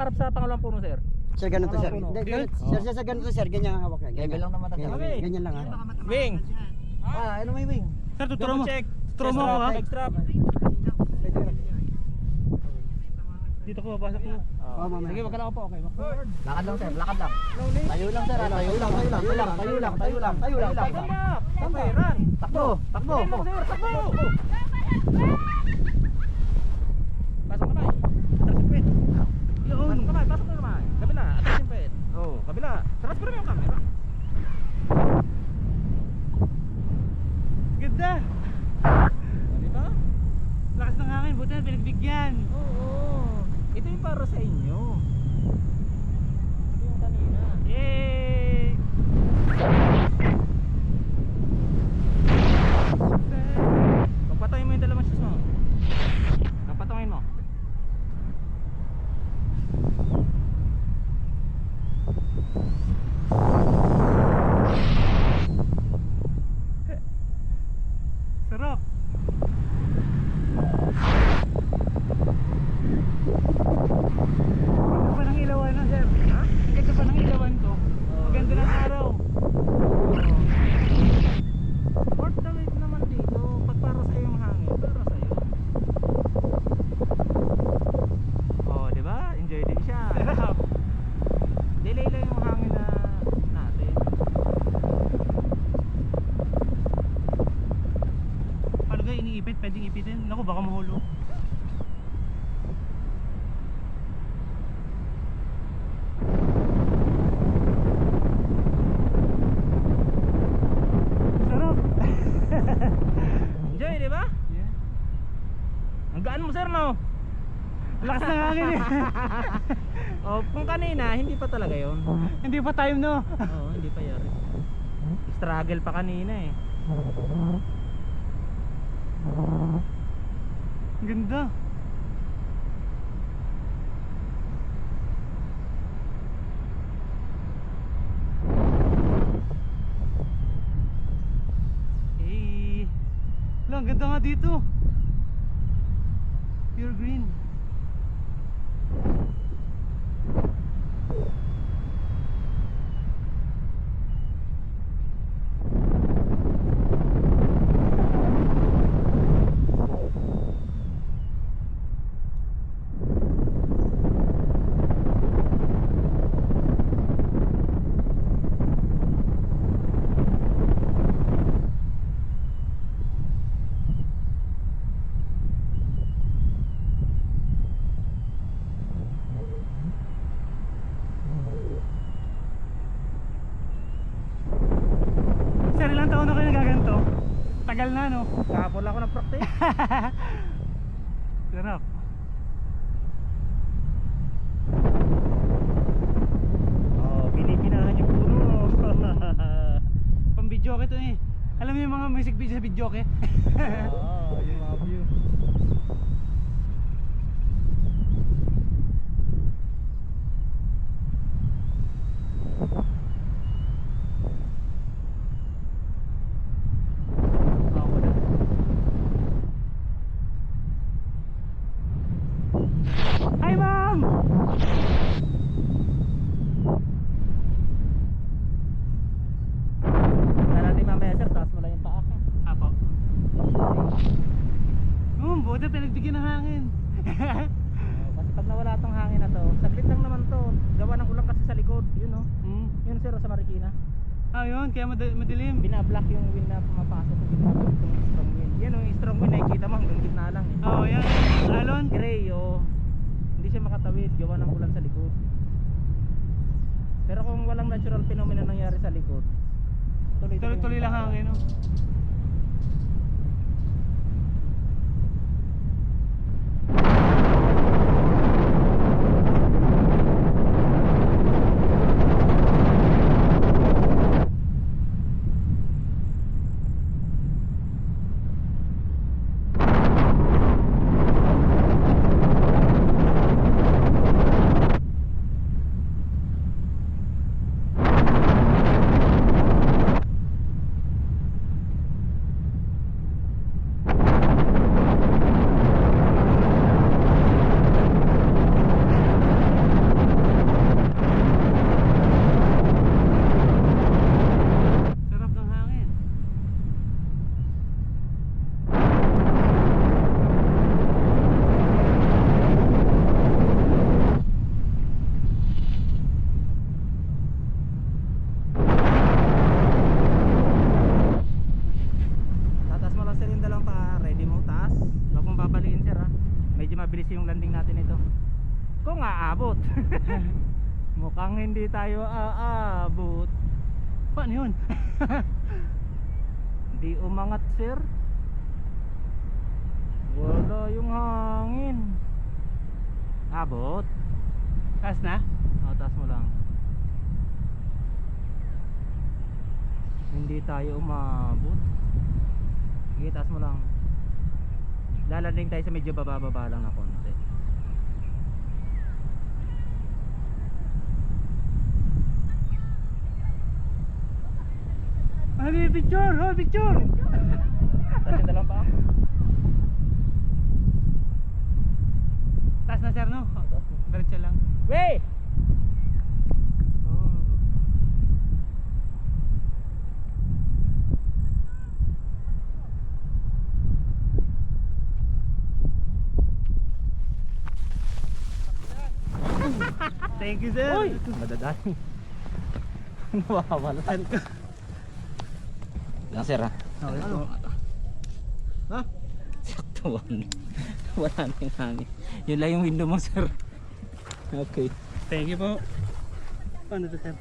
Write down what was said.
Harap sa pangalawang puno, sir. Sir, ganun to, sir. Puno. Hindi, ganun. Sir, ganun to, sir. Ganyan ang hawak yan. Level lang naman tayo. Ganyan, ganyan lang, ha. Wing. Ano may wing? Sir, tuturo mo. Check. Tuturo mo ako, ha. Leg strap. Dito ko, pasok mo. Oo, mamaya. Sige, wag ka na ako po. Okay. Lakad lang sir, lakad lang. Tayo lang sir, tayo lang. Okay, run. Takbo. Sir, takbo. Pasok kamay. Atras yung pet. Pasok kamay, pasok na kamay. Kabila, atras yung pet. Oh, kabila. Transfer mo yung camera. Ganda. Di ba? Lakas ng hangin, buti na pinagbigyan. Oo. Ito yung para sa inyo. Ito yung kanina. Yay! Pagpatayin mo yung dalawang shoes mo. Pagpatayin mo. Sarap. Ang ganda pa ng ilawan no, sir. Ha? Ang ganda pa ng ilawan ko. Ang ganda ng araw. Worth the wait naman dito. Pag para sa yung hangin, para sa iyo. Oh, di ba? Enjoy din siya. Sarap. Delay lang yung hangin na natin. Paano kayo iniipit? Pwedeng ipitin? Naku, baka mahulog. Sarap. Enjoy, di ba? Yeah. Ang gaan mo, sir, no? Lakas ng hangin eh. Oh, kung kanina, hindi pa talaga yon. Hindi pa time no. Oo, hindi pa yari. Struggle pa kanina eh. Ang ganda. Hey. Lang, ganda nga dito. Pure green. Sir, ilang taon na kayo nagaganto? Tagal na no? Kahapon lang ako nag-practice. Sarap. Oh, pinipinahan yung puro. Pang video ito eh. Alam mo yung mga music video sa video eh? Oo, yung mga view. Hi ma'am! Tignan natin mamaya, sir. Taas mo lang yung paa. Apo. Buti pinagbigyan ng hangin. Kasi pag nawala tong hangin na to, saglit lang naman to. Gawa ng ulan kasi sa likod. Yun oh. Yun, sir, sa Marikina. Ah, yun, kaya madilim. Binablock yung wind na pumapasok sa gitna ng strong wind. Yan yung strong wind, nakikita mo hanggang gitna lang eh. Oh, yan. Alon. Gray oh. Hindi siya makatawid, gawa ng ulan sa likod. Pero kung walang natural phenomena nangyari sa likod, Tuloy-tuloy lang hangin, no? umabot. Mukhang hindi tayo aabot. Paano yun? Hindi umangat sir. Wala yung hangin. Abot. Taas na? Taas mo lang. Hindi tayo umabot. Sige, taas mo lang. Lalanding tayo sa medyo baba-baba lang na konti. Ay, picture! Oh, picture! Tasin na lang pa. Taas na sir, no? Diretso lang. Wey! Oh. Thank you sir. Uy! Madadali. Nawawala. Lang sir ha. Okay, ano? Ha? Saktuan. Wala na yung hangin. Yun lang yung window mo sir. Okay. Thank you po. Paano to sir?